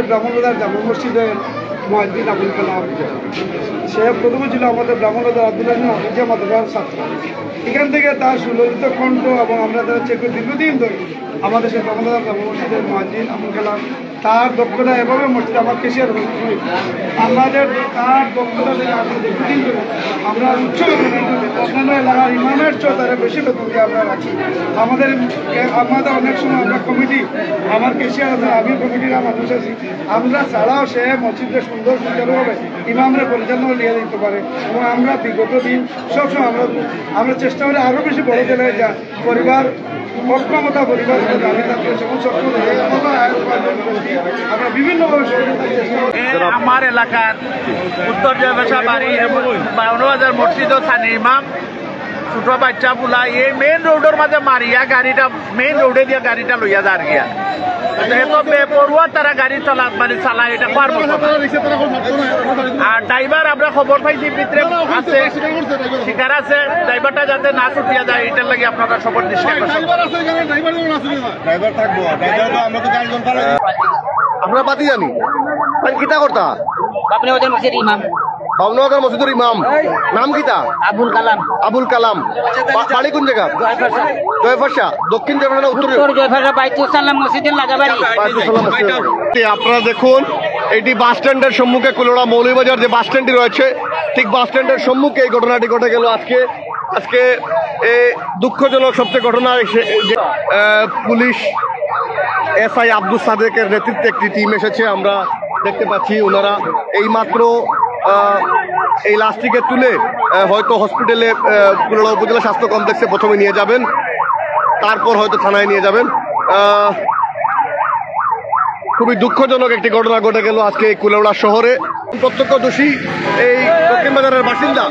ব্রাহ্মণবাজার জামা মসজিদের মুয়াজ্জিন আবুল কালাম, সে প্রথমে ছিল আমাদের ব্রাহ্মণবাজার আব্দুল আজিজ মাদ্রাসার ছাত্র। এখান থেকে তার সুললিত কণ্ঠ এবং আমরা যারা চেক করি দীর্ঘদিন ধরে আমাদের সেই ব্রাহ্মণবাজার জামা মসজিদের মুয়াজ্জিন আবুল কালাম, তার দক্ষতা এভাবে মসজিদ আমার কেশিয়ার আমাদের তার দক্ষতা থেকে আমরা দীর্ঘদিন ধরে আমরা উচ্চ অন্যান্য এলাকার ইমামের চেয়ে তারা বেশি বেতন দিয়ে আমরা রাখি। আমাদের অনেক সময় আমরা কমিটি, আমার কেশিয়ার আছে, আমি কমিটির মানুষ আছি, আমরা ছাড়াও সে মসজিদে সুন্দর সুন্দরভাবে ইমামের পরিচালনা নিয়ে দিতে পারে। এবং আমরা বিগত দিন সবসময় আমরা চেষ্টা করি আরও বেশি বড় জেলায় যা পরিবার অক্ষমতা পরিবার দাবি থাকলে সেমন সক্ষম আমরা বিভিন্নভাবে চেষ্টা করি। আমার এলাকার উত্তর জয়বাসা বাড়ি ব্রাহ্মণবাজার মসজিদ ও স্থানে ইমাম ছোট বাচ্চা বুলা এই মেইন রোডের মাঝে মারিয়া গাড়িটা মেইন রোডে দিয়ে গাড়িটা লইয়া যার গিয়া এত বেপরুয়া তারা গাড়ি চালায় এটা পারবো। আর ড্রাইভার আমরা খবর পাইছি ভিতরে আছে, শিকার আছে, ড্রাইভারটা যাতে না ছুটিয়া যায় এটার লাগে আপনারা সবর দৃষ্টি আমরা পাতি জানি কিতা করতা আপনি ওদের মসজিদের ইমাম ভাবনগর মসজিদের ইমাম নাম কিতা আবুল কালাম। আবুল কালাম বাড়ি কোন জায়গা? জয়ফাশা, দক্ষিণ জয়ফাশা না উত্তর জয়ফাশা বাইতুসালাম মসজিদের লাগাবাড়ি। আপনারা দেখুন এটি বাস স্ট্যান্ডের সম্মুখে কুলোড়া মৌলভীবাজার যে বাস স্ট্যান্ডটি রয়েছে ঠিক বাস স্ট্যান্ডের সম্মুখে এই ঘটনাটি ঘটে গেল আজকে এই দুঃখজনক সবচেয়ে ঘটনা। পুলিশ এসআই আব্দুল সাদেকের নেতৃত্বে একটি টিম এসেছে, আমরা দেখতে পাচ্ছি ওনারা এইমাত্র এই লাশটিকে তুলে হয়তো হসপিটালে কুলোড়া উপজেলা স্বাস্থ্য কমপ্লেক্সে প্রথমে নিয়ে যাবেন, তারপর হয়তো থানায় নিয়ে যাবেন। খুবই দুঃখজনক একটি ঘটনা ঘটে গেল আজকে এই কুলেওড়া শহরে। প্রত্যক্ষদর্শী এই দক্ষিণ বাজারের বাসিন্দা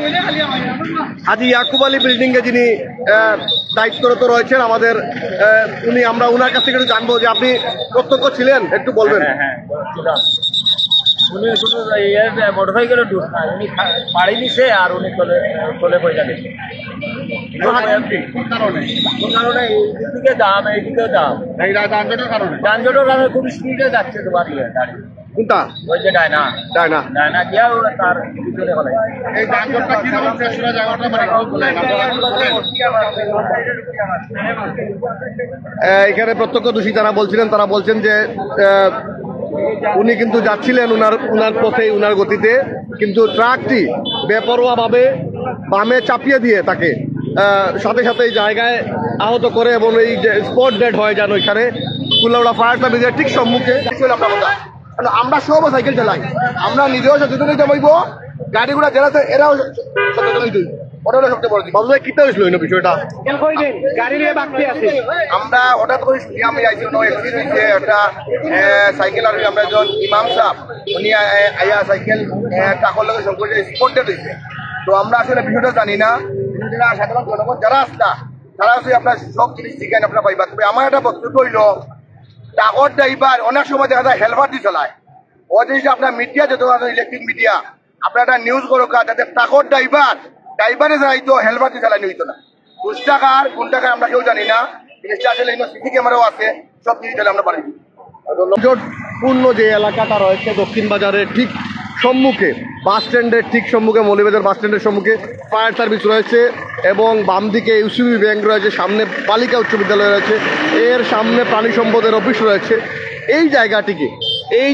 হাজী ইয়াকুব আলী বিল্ডিং এ যিনি দায়িত্বরত রয়েছেন আমাদের, আমরা ওনার কাছ থেকে একটু জানবো যে আপনি প্রত্যক্ষ ছিলেন, একটু বলবেন। উনি শুধু মোটরসাইকেলে উনি পাড়ি নিছে আর উনি চলে পড়ে যাবে। কোন কারণে এইদিকে দাম এইদিকেও দাম যানজটের কারণে খুব স্পিডে যাচ্ছে তোমার গাড়ি। কোনটা? ওই যে ডায়না গিয়া তার পিছনে ফেলে। এই যানজটটা কিরকম শেষ হয়ে যাওয়াটা মানে এখানে প্রত্যক্ষদর্শী যারা বলছিলেন তারা বলছেন যে উনি কিন্তু যাচ্ছিলেন উনার পথে উনার গতিতে, কিন্তু ট্রাকটি বেপরোয়া ভাবে বামে চাপিয়ে দিয়ে তাকে সাথে সাথে এই জায়গায় আহত করে এবং এই যে স্পট ডেড হয়ে যান ওইখানে কুলাউড়া ফায়ার সার্ভিসের ঠিক সম্মুখে। আমরা সব সাইকেল চালাই, আমরা নিজেও সচেতন হইতে পারব, গাড়িগুলা যারা এরাও সচেতন হইতে কিতা হয়েছিল বিষয়টা আমরা হঠাৎ করে শুনি আমি একটা সাইকেল আর আমরা একজন ইমাম সাহেব উনি আইয়া সাইকেল টাকার লগে সংকট স্পট ডেট হয়েছে। তো আমরা আসলে বিষয়টা জানি না, যারা সাধারণ জনগণ যারা আসলা তারা আসলে আপনার সব জিনিস শিখেন আপনার পাইবা। তবে আমার একটা বক্তব্য হইল টাকার ড্রাইভার অনেক সময় দেখা যায় হেলপার দিয়ে চালায়, ওই জিনিসটা আপনার মিডিয়া যত ইলেকট্রিক মিডিয়া আপনার একটা নিউজ করো যাতে টাকার ড্রাইভারে যাইতো হেলপার দিয়ে চালানো হইতো না। 2 টাকার কোন টাকার আমরা কেউ জানি না, জিনিসটা আসলে সিসি ক্যামেরাও আছে, সব জিনিস আমরা পারি। পূর্ণ যে এলাকাটা রয়েছে দক্ষিণ বাজারের ঠিক সম্মুখে বাস স্ট্যান্ডের ঠিক সম্মুখে মৌলভীবাজার বাস স্ট্যান্ডের সম্মুখে ফায়ার সার্ভিস রয়েছে এবং বাম দিকে ইউসিবি ব্যাংক রয়েছে, সামনে বালিকা উচ্চ বিদ্যালয় রয়েছে, এর সামনে প্রাণী সম্পদের অফিস রয়েছে। এই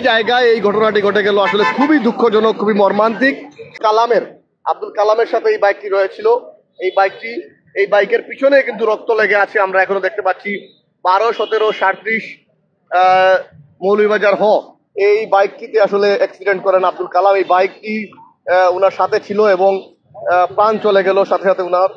জায়গায় এই ঘটনাটি ঘটে গেল, আসলে খুবই দুঃখজনক, খুবই মর্মান্তিক। আব্দুল কালামের সাথে এই বাইকটি রয়েছিল, এই বাইকের পিছনে কিন্তু রক্ত লেগে আছে, আমরা এখনো দেখতে পাচ্ছি 12, 17, 37 মৌলভীবাজার এই বাইকটিতে আসলে অ্যাক্সিডেন্ট করেন আব্দুল কালাম। এই বাইকটি ওনার সাথে ছিল এবং প্রাণ চলে গেল সাথে সাথে ওনার।